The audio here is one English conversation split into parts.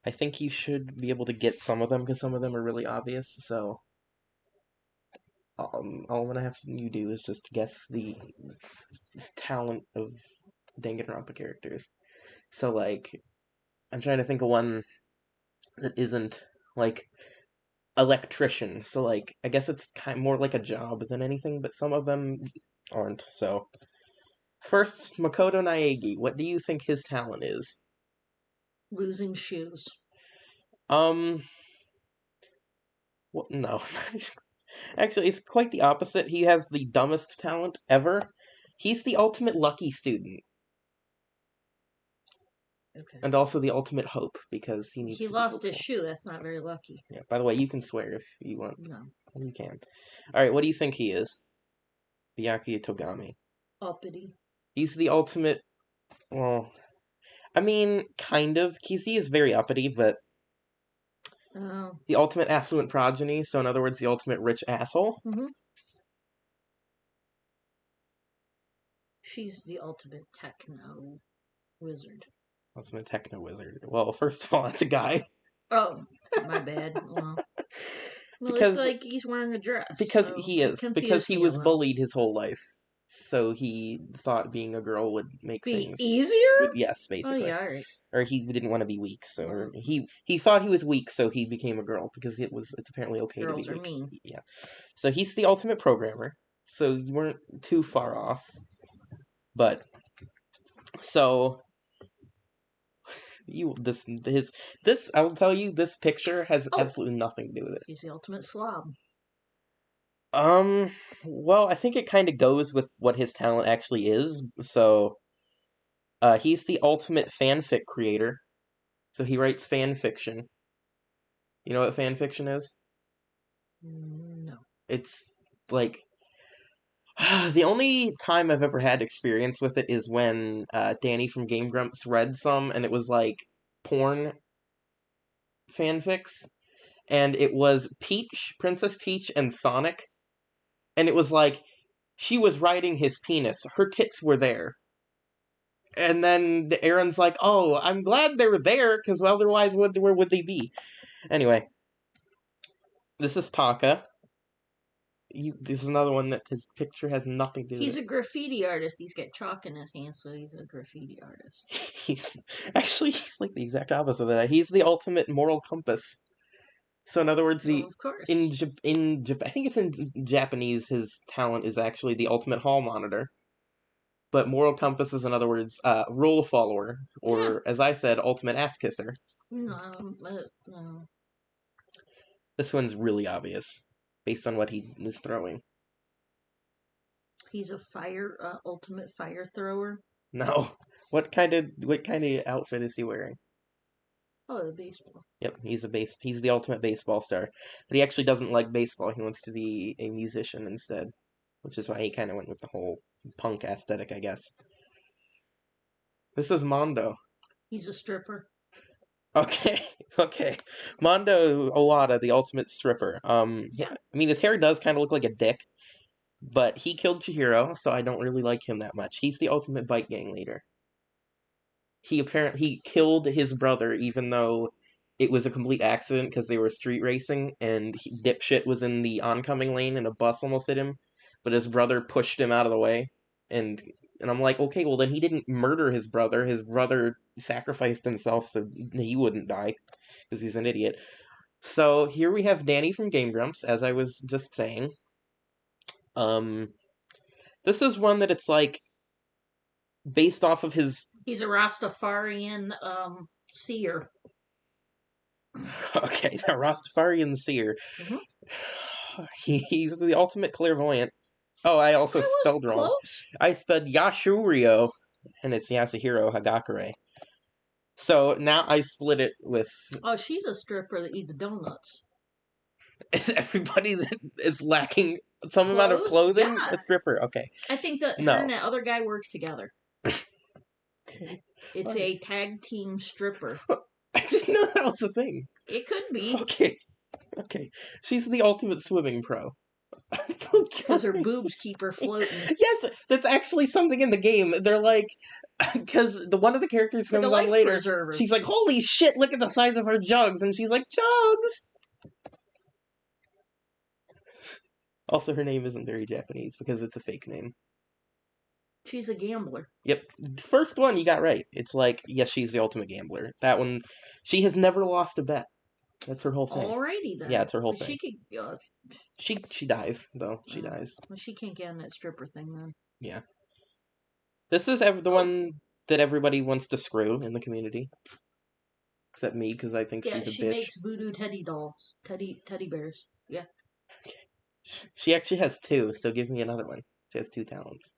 I think you should be able to get some of them because some of them are really obvious. So, all I'm gonna have you do is just guess the talent of Danganronpa characters. So, like, I'm trying to think of one that isn't like electrician. So, like, I guess it's kind of more like a job than anything, but some of them aren't. So, first, Makoto Naegi. What do you think his talent is? Losing shoes. Um, no. Actually, it's quite the opposite. He has the dumbest talent ever. He's the ultimate lucky student. Okay. And also the ultimate hope, because he needs He to be lost his hopeful. shoe. That's not very lucky. Yeah, by the way, you can swear if you want. No. You can. Alright, what do you think he is? Byakuya Togami. Uppity. He's the ultimate... Well, I mean, kind of. He is very uppity, but Oh. the ultimate affluent progeny, so in other words, the ultimate rich asshole. Mm-hmm. She's the ultimate techno wizard. Ultimate techno wizard. Well, first of all, it's a guy. Oh, my bad. Well, it's Because like he's wearing a dress. because So he it is. Because confused he me a was little. bullied his whole life. So he thought being a girl would make Be things... easier? Yes, Oh, basically. yeah, alright. Or he didn't want to be weak, so or he thought he was weak, so he became a girl because it's apparently okay to be Girls are weak. mean. Yeah, so he's the ultimate programmer. So you weren't too far off, but so you this I will tell you this picture has absolutely nothing to do with it. He's the ultimate slob. Well, I think it kind of goes with what his talent actually is. So, he's the ultimate fanfic creator. So he writes fan fiction. You know what fan fiction is? No. It's like the only time I've ever had experience with it is when Danny from Game Grumps read some, and it was like porn fanfics, and it was Peach, Princess Peach, and Sonic, and it was like she was riding his penis, her tits were there, and then Aaron's like, "Oh, I'm glad they were there, because otherwise, where would they be?" Anyway, this is Taka. This is another one that his picture has nothing to do with He's it. a graffiti artist. He's got chalk in his hand, so he's a graffiti artist. He's like the exact opposite of that. He's the ultimate moral compass. So in other words, Well, of course. I think it's in Japanese. His talent is actually the ultimate hall monitor. But moral compass is, in other words, rule follower, or as I said, ultimate ass kisser. No. This one's really obvious, based on what he is throwing. He's a ultimate fire thrower. No, what kind of outfit is he wearing? Oh, the baseball. Yep, he's the ultimate baseball star. But he actually doesn't like baseball. He wants to be a musician instead, which is why he kind of went with the whole punk aesthetic, I guess. This is Mondo. He's a stripper. Okay, okay. Mondo Owada, the ultimate stripper. Yeah. I mean, his hair does kind of look like a dick, but he killed Chihiro, so I don't really like him that much. He's the ultimate bike gang leader. He killed his brother, even though it was a complete accident because they were street racing, and dipshit was in the oncoming lane, and a bus almost hit him, but his brother pushed him out of the way, and I'm like, okay, well then he didn't murder his brother. His brother sacrificed himself so he wouldn't die because he's an idiot. So here we have Danny from Game Grumps, as I was just saying. Um, this is one that it's like based off of his. He's a Rastafarian seer. Okay, the Rastafarian seer. Mm-hmm. He's the ultimate clairvoyant. Oh, I also spelled wrong. Close. I spelled Yashurio, and it's Yasuhiro Hagakure. So now I split it with. Oh, she's a stripper that eats donuts. Is everybody that is lacking some amount of clothing Yeah. a stripper? Okay. I think that No. her and that other guy work together. Okay. It's a tag team stripper. I didn't know that was a thing. It could be. Okay. Okay. She's the ultimate swimming pro. Because her boobs keep her floating. Yes, that's actually something in the game. They're like, Because one of the characters For the comes on life later. preserver. She's like, "Holy shit! Look at the size of her jugs," and she's like, "Jugs." Also, her name isn't very Japanese because it's a fake name. She's a gambler. Yep. First one you got right. It's like, yes, she's the ultimate gambler. That one, she has never lost a bet. That's her whole thing. Alrighty then. Yeah, it's her whole But thing. She could. She dies though. She dies. Well, she can't get on that stripper thing then. Yeah. This is the one that everybody wants to screw in the community, except me because I think she's a she bitch. makes voodoo teddy dolls, teddy bears. Yeah. She actually has two, so give me another one. She has two talents.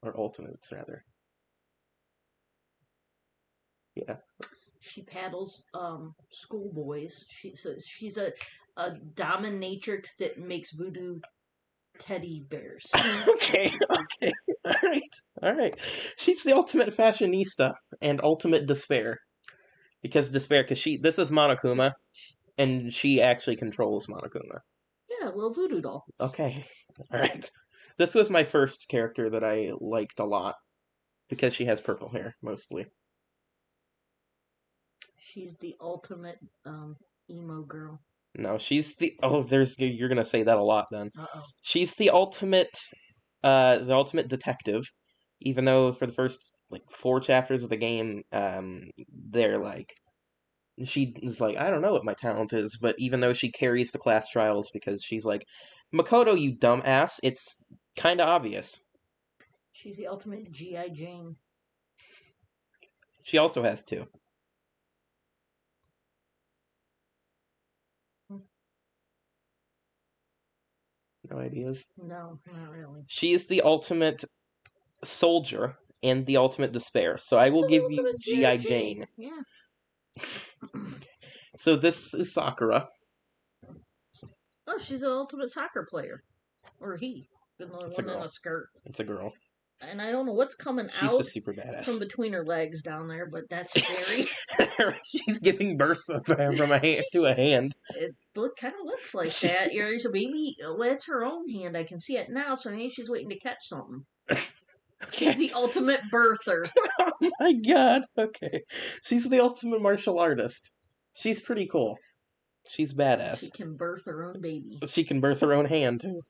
Or ultimates, rather. Yeah. She paddles schoolboys. She's a dominatrix that makes voodoo teddy bears. Okay. Alright. She's the ultimate fashionista and ultimate despair. Because this is Monokuma, and she actually controls Monokuma. Yeah, a little voodoo doll. Okay. Alright. This was my first character that I liked a lot. Because she has purple hair, mostly. She's the ultimate emo girl. No, she's the... Oh, you're gonna say that a lot, then. Uh-oh. She's the ultimate detective. Even though for the first, 4 chapters of the game, they're like... She is like, I don't know what my talent is, but even though she carries the class trials because she's like, Makoto, you dumbass, it's kind of obvious. She's the ultimate G.I. Jane. She also has 2. No ideas? No, not really. She is the ultimate soldier and the ultimate despair, so I will give you G.I. Jane. Yeah. So this is Sakura. Oh, she's an ultimate soccer player. Or he. The one in a skirt. It's a girl. And I don't know what's coming She's out just super badass. from between her legs down there, but that's scary. She's giving birth from a hand to a hand. It kind of looks like that. So maybe it's her own hand. I can see it now, so maybe she's waiting to catch something. Okay. She's the ultimate birther. Oh my god, okay. She's the ultimate martial artist. She's pretty cool. She's badass. She can birth her own baby. She can birth her own hand, too.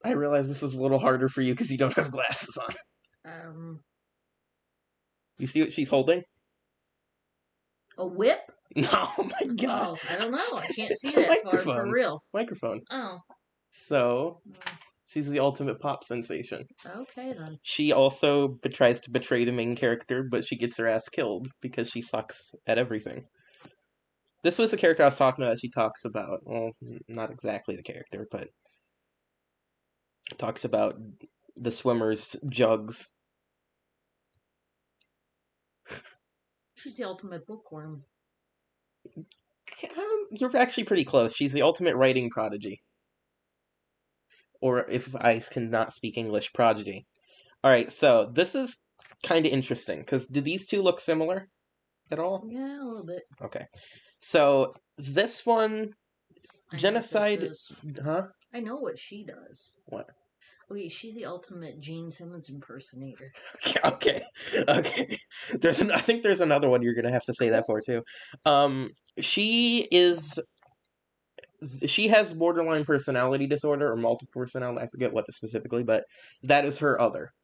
I realize this is a little harder for you because you don't have glasses on. You see what she's holding? A whip? No, oh my god. Oh, I don't know. I can't see that far for real. Microphone. Oh. So, she's the ultimate pop sensation. Okay, then. She also tries to betray the main character, but she gets her ass killed because she sucks at everything. This was the character I was talking about. She talks about, well, not exactly the character, but talks about the swimmer's jugs. She's the ultimate bookworm. You're actually pretty close. She's the ultimate writing prodigy. Or, if I cannot speak English, prodigy. Alright, so this is kind of interesting, because do these two look similar at all? Yeah, a little bit. Okay. So, this one, genocide... Huh? I know what she does. What? Okay, she's the ultimate Gene Simmons impersonator. Okay. I think there's another one you're gonna have to say that for, too. She has borderline personality disorder, or multiple personality, I forget what specifically, but that is her other.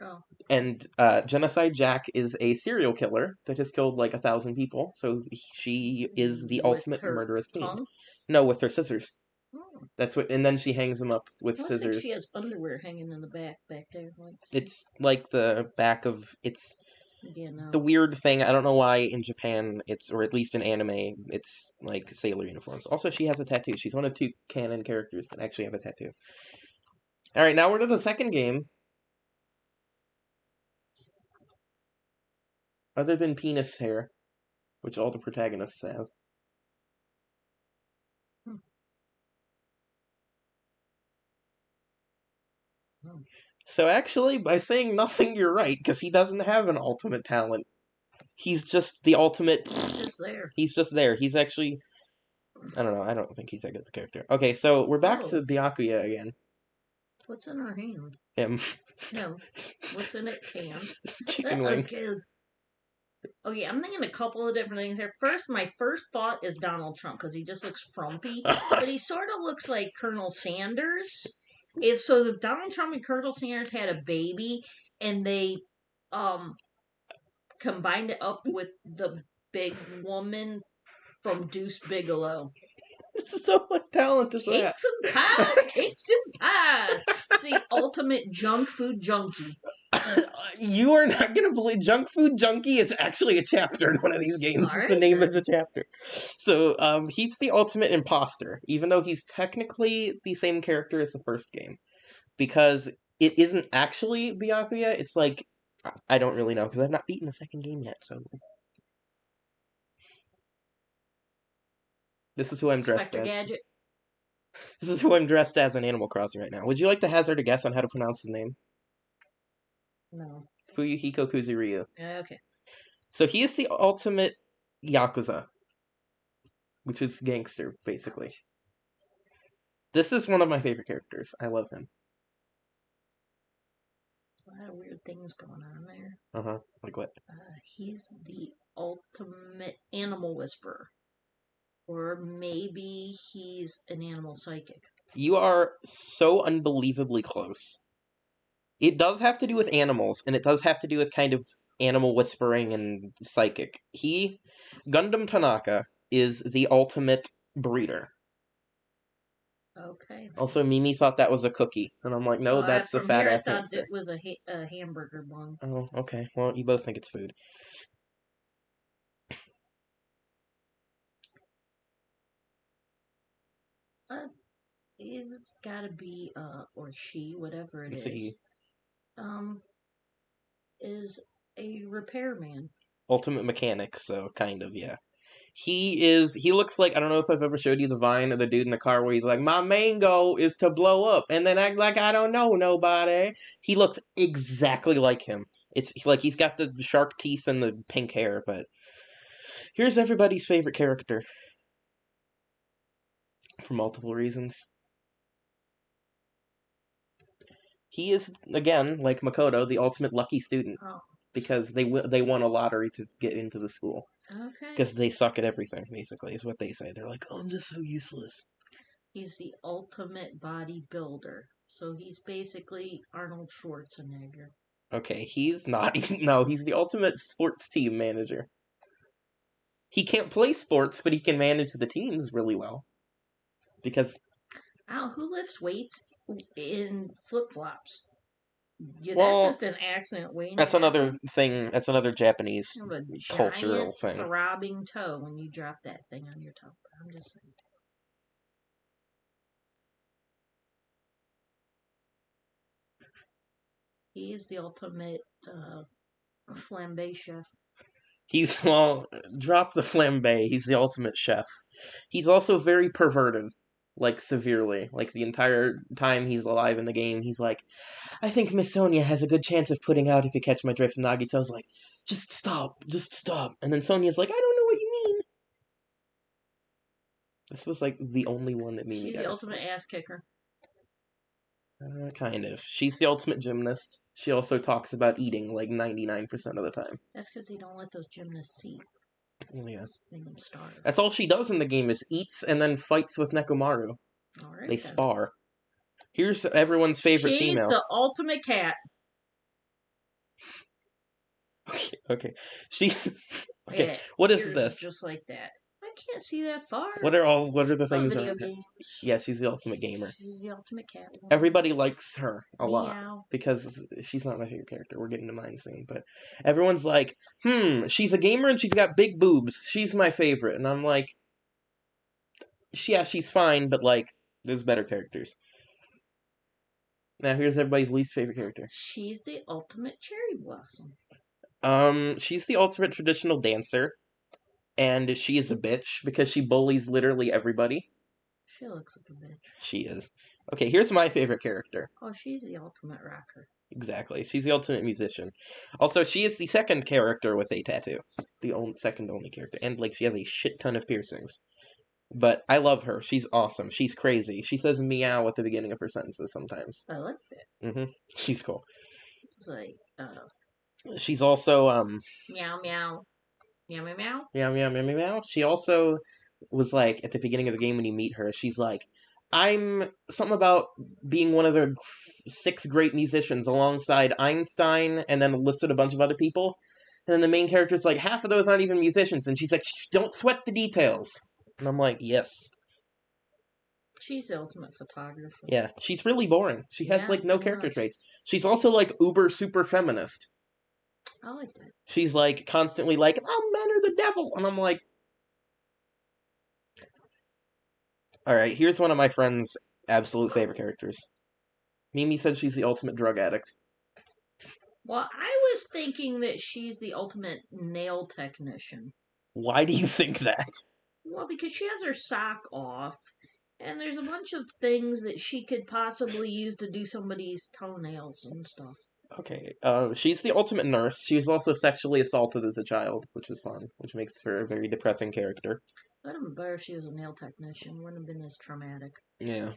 Oh. And Genocide Jack is a serial killer that has killed 1,000 people, so she is the ultimate murderous fiend. No, with her scissors. Oh. That's what, and then she hangs them up with scissors. I think she has underwear hanging in the back there. It's like the back of, it's Yeah, no. the weird thing, I don't know why in Japan, or at least in anime, it's like sailor uniforms. Also, she has a tattoo. She's one of 2 canon characters that actually have a tattoo. Alright, now we're to the second game. Other than penis hair, which all the protagonists have. So actually, by saying nothing, you're right, because he doesn't have an ultimate talent. He's just the ultimate... He's just there. He's just there. He's actually... I don't know. I don't think he's that good of a character. Okay, so we're back to Oh, Byakuya again. what's in our hand? Him. Him. What's in its hand? Chicken wing. Okay, I'm thinking a couple of different things here. First, my first thought is Donald Trump because he just looks frumpy, but he sort of looks like Colonel Sanders. If Donald Trump and Colonel Sanders had a baby and they um combined it up with the big woman from Deuce Bigelow. So what talent is that? Cakes and pies, cakes and pies. It's the ultimate junk food junkie. You are not going to believe Junk Food Junkie is actually a chapter in one of these games. All It's the right, name then. of the chapter. So he's the ultimate imposter, even though he's technically the same character as the first game. Because it isn't actually Byakuya, it's like, I don't really know, because I've not beaten the second game yet, so... This is who I'm dressed Inspector as. Gadget. This is who I'm dressed as in Animal Crossing right now. Would you like to hazard a guess on how to pronounce his name? No. Fuyuhiko Kuzuryu. Okay. So he is the ultimate Yakuza, which is gangster, basically. This is one of my favorite characters. I love him. A lot of weird things going on there. Uh-huh. Like what? He's the ultimate animal whisperer. Or maybe he's an animal psychic. You are so unbelievably close. It does have to do with animals, and it does have to do with kind of animal whispering and psychic. Gundam Tanaka, is the ultimate breeder. Okay. Also, Mimi thought that was a cookie, and I'm like, no, that's a From here, I fat-ass thought hamster. it was a hamburger bun. Oh, okay. Well, you both think it's food. It's gotta be, or she, whatever it It's a he. um, is a repairman. Ultimate mechanic, so kind of, yeah. He looks like, I don't know if I've ever showed you the Vine of the dude in the car where he's like, my main goal is to blow up, and then act like I don't know nobody. He looks exactly like him. It's like he's got the sharp teeth and the pink hair, but here's everybody's favorite character. For multiple reasons. He is, again, like Makoto, the ultimate lucky student. Oh. Because they won a lottery to get into the school. Okay. Because they suck at everything, basically, is what they say. They're like, oh, I'm just so useless. He's the ultimate bodybuilder. So he's basically Arnold Schwarzenegger. Okay, he's not. No, he's the ultimate sports team manager. He can't play sports, but he can manage the teams really well. Because... Ow, who lifts weights in flip-flops? Yeah, well, that's just an accident waiting that's to another happen. thing. That's another Japanese You have a cultural giant thing. throbbing toe when you drop that thing on your toe. I'm just saying. He is the ultimate flambe chef. He's, well, drop the flambe. He's the ultimate chef. He's also very perverted. Like, severely. Like, the entire time he's alive in the game, he's like, I think Miss Sonia has a good chance of putting out if you catch my drift. And Nagito's like, just stop. And then Sonia's like, I don't know what you mean. This was, like, the only one that Mimi She's got. the ultimate ass kicker. Kind of. She's the ultimate gymnast. She also talks about eating, like, 99% of the time. That's because they don't let those gymnasts eat. Oh, yeah. Make them starve. That's all she does in the game is eats and then fights with Nekomaru. Alright, They then. spar. Here's everyone's favorite She's female. the ultimate cat. Okay. She's... okay, Yeah, what is ears this? Just like that. I can't see that far. What are the things video around her? games. Yeah, she's the ultimate gamer. She's the ultimate cat. Everybody likes her a lot. Meow. Because she's not my favorite character. We're getting to mine soon. But everyone's like, she's a gamer and she's got big boobs. She's my favorite. And I'm like, yeah, she's fine, but, like, there's better characters. Now, here's everybody's least favorite character. She's the ultimate cherry blossom. She's the ultimate traditional dancer. And she is a bitch because she bullies literally everybody. She looks like a bitch. She is. Okay, here's my favorite character. Oh, she's the ultimate rocker. Exactly. She's the ultimate musician. Also, she is the second character with a tattoo. The second only character. And, like, she has a shit ton of piercings. But I love her. She's awesome. She's crazy. She says meow at the beginning of her sentences sometimes. I like that. She's cool. It's like, She's also meow, meow, meow, meow, meow. meow meow meow meow meow. She also was like at the beginning of the game when you meet her, she's like, I'm something about being one of the 6 great musicians alongside Einstein, and then listed a bunch of other people. And then the main character's like, half of those aren't even musicians, and she's like, don't sweat the details. And I'm like, yes. She's the ultimate photographer. Yeah, she's really boring. She has like no character much. traits. She's also like uber super feminist. I like that. She's like constantly like, oh, men are the devil. And I'm like, alright, here's one of my friend's absolute favorite characters. Mimi said she's the ultimate drug addict. Well, I was thinking that she's the ultimate nail technician. Why do you think that? Well, because she has her sock off, and there's a bunch of things that she could possibly use to do somebody's toenails and stuff. Okay, she's the ultimate nurse. She was also sexually assaulted as a child, which is fun, which makes her a very depressing character. It would have been better if she was a nail technician. Wouldn't have been as traumatic. Yeah.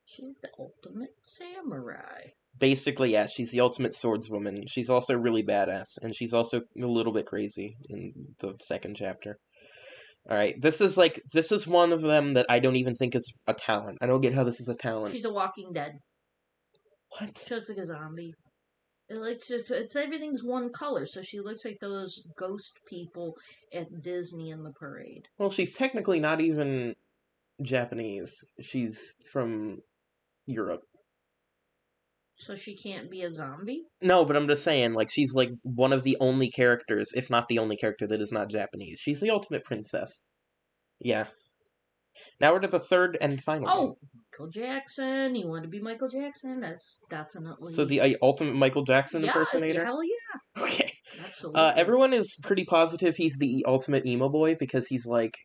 She's the ultimate samurai. Basically, yeah, she's the ultimate swordswoman. She's also really badass, and she's also a little bit crazy in the second chapter. Alright, this is one of them that I don't even think is a talent. I don't get how this is a talent. She's a Walking Dead. What? She looks like a zombie. It's everything's one color, so she looks like those ghost people at Disney in the parade. Well, she's technically not even Japanese. She's from Europe. So she can't be a zombie? No, but I'm just saying, like, she's like one of the only characters, if not the only character, that is not Japanese. She's the ultimate princess. Yeah. Now we're to the third and final Oh, one. Michael Jackson. You want to be Michael Jackson? That's definitely. So the ultimate Michael Jackson impersonator? Hell yeah. Okay. Absolutely. Everyone is pretty positive he's the ultimate emo boy because he's like,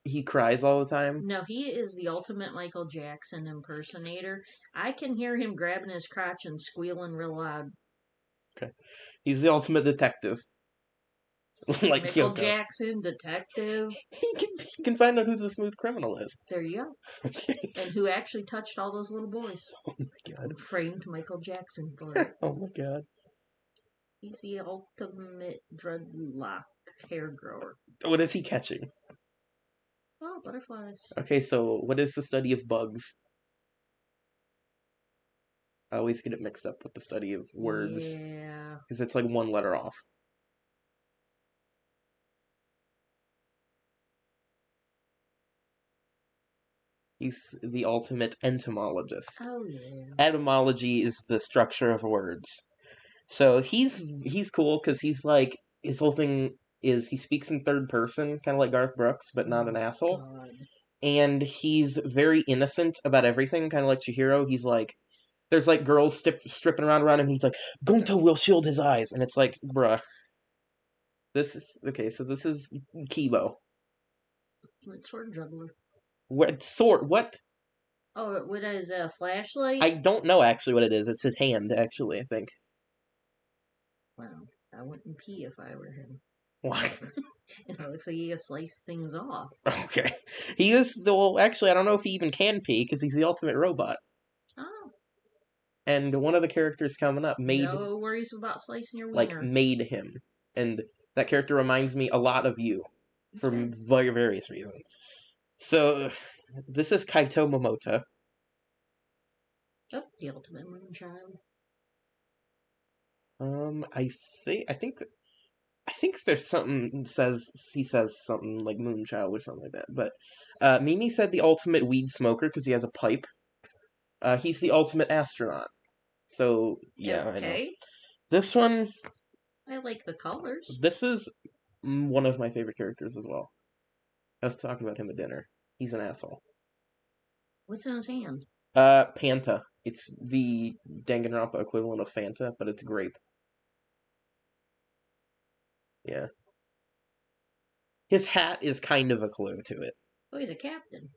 he cries all the time. No, he is the ultimate Michael Jackson impersonator. I can hear him grabbing his crotch and squealing real loud. Okay. He's the ultimate detective. Like Michael Kyoko. Jackson, detective. He can find out who the smooth criminal is. There you go. Okay. And who actually touched all those little boys. Oh my god. And framed Michael Jackson for it. Oh my god. He's the ultimate dreadlock hair grower. What is he catching? Oh, butterflies. Okay, so what is the study of bugs? I always get it mixed up with the study of words. Yeah. Because it's like one letter off. He's the ultimate entomologist. Oh yeah. Etymology is the structure of words. So he's cool because he's like, his whole thing is he speaks in third person, kind of like Garth Brooks, but not an asshole. God. And he's very innocent about everything, kind of like Chihiro. He's like, there's like girls stripping around him. He's like, Gonto will shield his eyes, and it's like, bruh. This is okay. So this is Kiibo. Ultimate sword juggler. What sword? What? Oh, what is that? A flashlight? I don't know actually what it is. It's his hand, actually. I think. Wow, I wouldn't pee if I were him. Why? It looks like he can slice things off. Okay. He is the well. Actually, I don't know if he even can pee because he's the ultimate robot. Oh. And one of the characters coming up made No worries about slicing your like wiener. made him, and that character reminds me a lot of you, for various reasons. So, this is Kaito Momota. Oh, the ultimate moonchild. I think there's something he says something like Moonchild or something like that. But Mimi said the ultimate weed smoker because he has a pipe. He's the ultimate astronaut. So yeah, Okay. I know. This one, I like the colors. this is one of my favorite characters as well. I was talking about him at dinner. He's an asshole. What's in his hand? Panta. It's the Danganronpa equivalent of Fanta, but it's grape. Yeah. His hat is kind of a clue to it. Oh, he's a captain.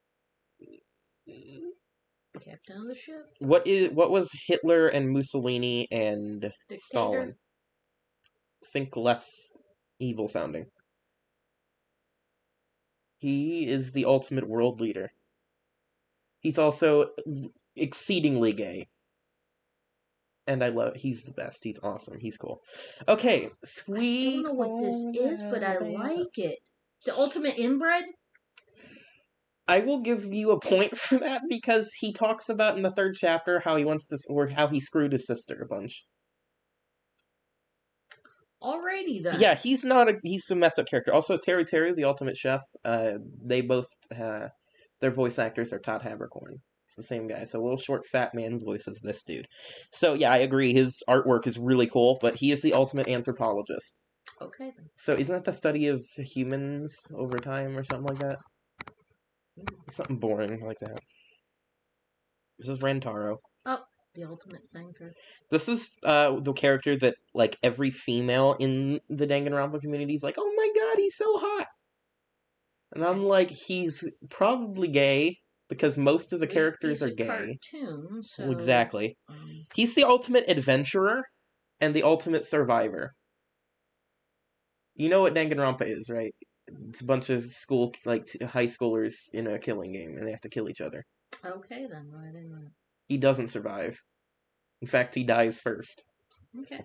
Captain of the ship. What was Hitler and Mussolini and Dictator. Stalin? Think less evil sounding. He is the ultimate world leader. He's also exceedingly gay. And he's the best. He's awesome. He's cool. Okay, Sweet I don't know what this is, but I like it. The ultimate inbred? I will give you a point for that because he talks about in the 3rd chapter how he wants to, or how he screwed his sister a bunch. Alrighty then. Yeah, he's a messed up character. Also, Terry, the ultimate chef, they both, their voice actors are Todd Haberkorn. It's the same guy. So a little short fat man who voices this dude. So yeah, I agree. His artwork is really cool, but he is the ultimate anthropologist. Okay then. So isn't that the study of humans over time or something like that? Something boring like that. This is Rentaro. Oh, the ultimate thinker. This is the character that like every female in the Danganronpa community is like, oh my god, he's so hot. And I'm like, he's probably gay because most of the characters are gay. Cartoon, so Exactly. He's the ultimate adventurer and the ultimate survivor. You know what Danganronpa is, right? It's a bunch of high schoolers in a killing game, and they have to kill each other. Okay then, right in. He doesn't survive. In fact, he dies first. Okay.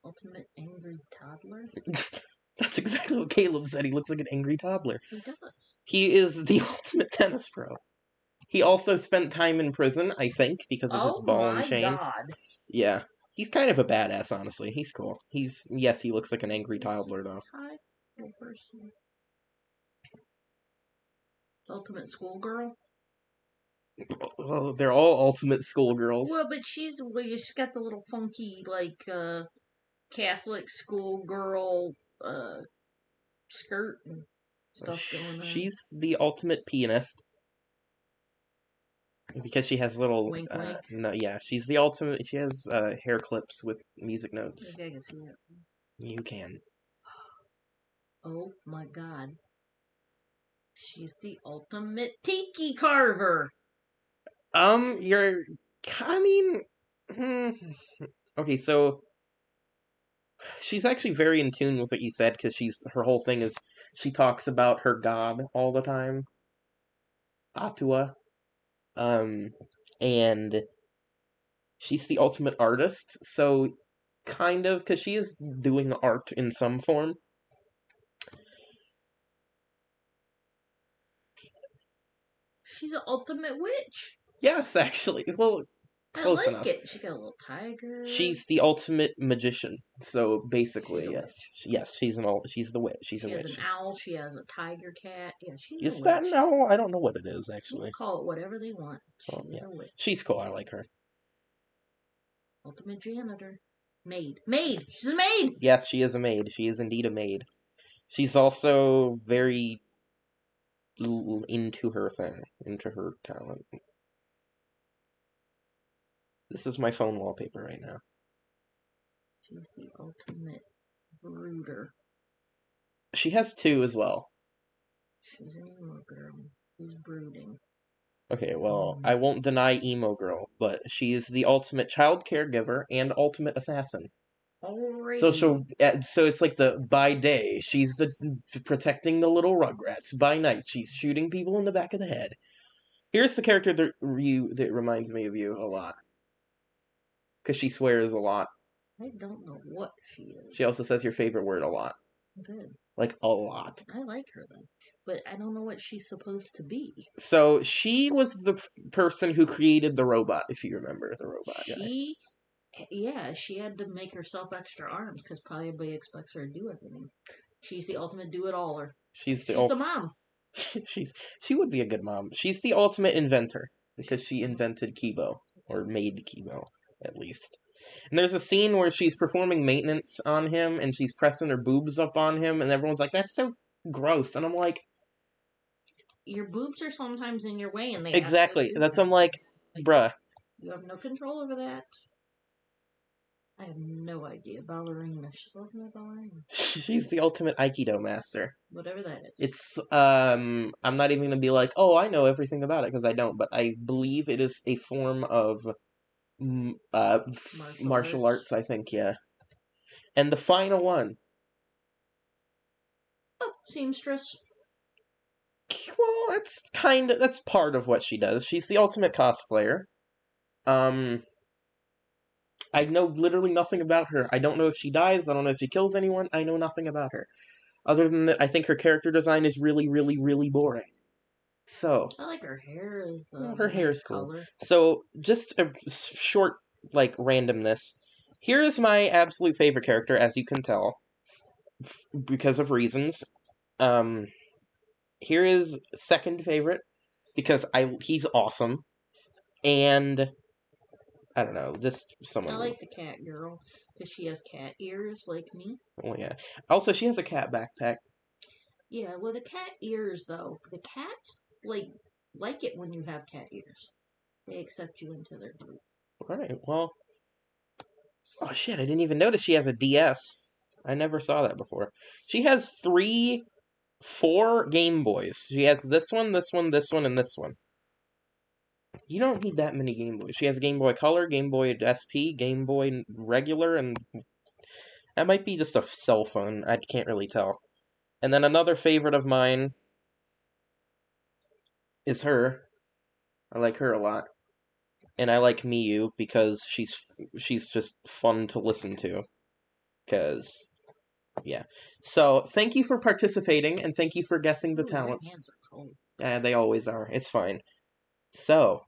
Ultimate angry toddler? That's exactly what Caleb said. He looks like an angry toddler. He does. He is the ultimate tennis pro. He also spent time in prison, I think, because of his ball and chain. Oh my god. Yeah. He's kind of a badass, honestly. He's cool. Yes, he looks like an angry toddler, though. Hi, person. Ultimate schoolgirl? Well, they're all ultimate schoolgirls. Well, but she's got the little funky, like, Catholic schoolgirl, skirt and stuff going on. She's the ultimate pianist. Because she has little... Wink, wink. No, yeah, she's the ultimate... She has hair clips with music notes. Okay, I can see it. You can. Oh my god. She's the ultimate tiki carver! You're... I mean... Okay, so... She's actually very in tune with what you said, because her whole thing is... She talks about her god all the time. Atua. And... She's the ultimate artist, so... Kind of, because she is doing art in some form. She's an ultimate witch. Yes, actually. Well, close enough. It. She got a little tiger. She's the ultimate magician. So basically, yes. Yes, she's the witch. She's a witch. She has an owl, she has a tiger cat. Yeah, she's a witch. Is that an owl? I don't know what it is, actually. We'll call it whatever they want. She's a witch. She's cool, I like her. Ultimate janitor. Maid. She's a maid! Yes, she is a maid. She is indeed a maid. She's also very into her thing, into her talent. This is my phone wallpaper right now. She's the ultimate brooder. She has 2 as well. She's an emo girl who's brooding. Okay, well, I won't deny emo girl, but she is the ultimate child caregiver and ultimate assassin. Alrighty. So it's like by day, she's protecting the little rugrats. By night, she's shooting people in the back of the head. Here's the character that reminds me of you a lot. Because she swears a lot. I don't know what she is. She also says your favorite word a lot. Good. Like, a lot. I like her, then. But I don't know what she's supposed to be. So, she was the person who created the robot, if you remember the robot guy. Yeah, she had to make herself extra arms, because probably everybody expects her to do everything. She's the ultimate do-it-aller. She's the mom. She would be a good mom. She's the ultimate inventor, because she invented Kiibo, or made Kiibo, at least. And there's a scene where she's performing maintenance on him, and she's pressing her boobs up on him, and everyone's like, that's so gross. And I'm like... Your boobs are sometimes in your way, and they... Exactly. I'm like, bruh. You have no control over that. I have no idea. Ballerina. She's ultimate ballerina. She's the ultimate Aikido master. Whatever that is. It's, I'm not even gonna be like, oh, I know everything about it, because I don't, but I believe it is a form of... martial arts, I think, yeah. And the final one. Oh, seamstress. Well, that's part of what she does. She's the ultimate cosplayer. Um, I know literally nothing about her. I don't know if she dies. I don't know if she kills anyone. I know nothing about her. Other than that, I think her character design is really, really, really boring. So, I like her hair. Is well, the her hair nice is cool. color. So, just a short, like, randomness. Here is my absolute favorite character, as you can tell, because of reasons. Um, Here is second favorite, because he's awesome. And, I don't know, just I someone. like the cat girl because she has cat ears like me. Oh, yeah. Also, she has a cat backpack. Yeah, well, the cat ears though, the cats like it when you have cat ears. They accept you into their group. Alright, well. Oh shit, I didn't even notice she has a DS. I never saw that before. She has 4 Game Boys. She has this one, this one, this one, and this one. You don't need that many Game Boys. She has Game Boy Color, Game Boy SP, Game Boy Regular, and that might be just a cell phone. I can't really tell. And then another favorite of mine is her. I like her a lot. And I like Miyu because she's just fun to listen to. Because, yeah. So, thank you for participating, and thank you for guessing the Ooh, my talents. hands are cold. They always are. It's fine. So,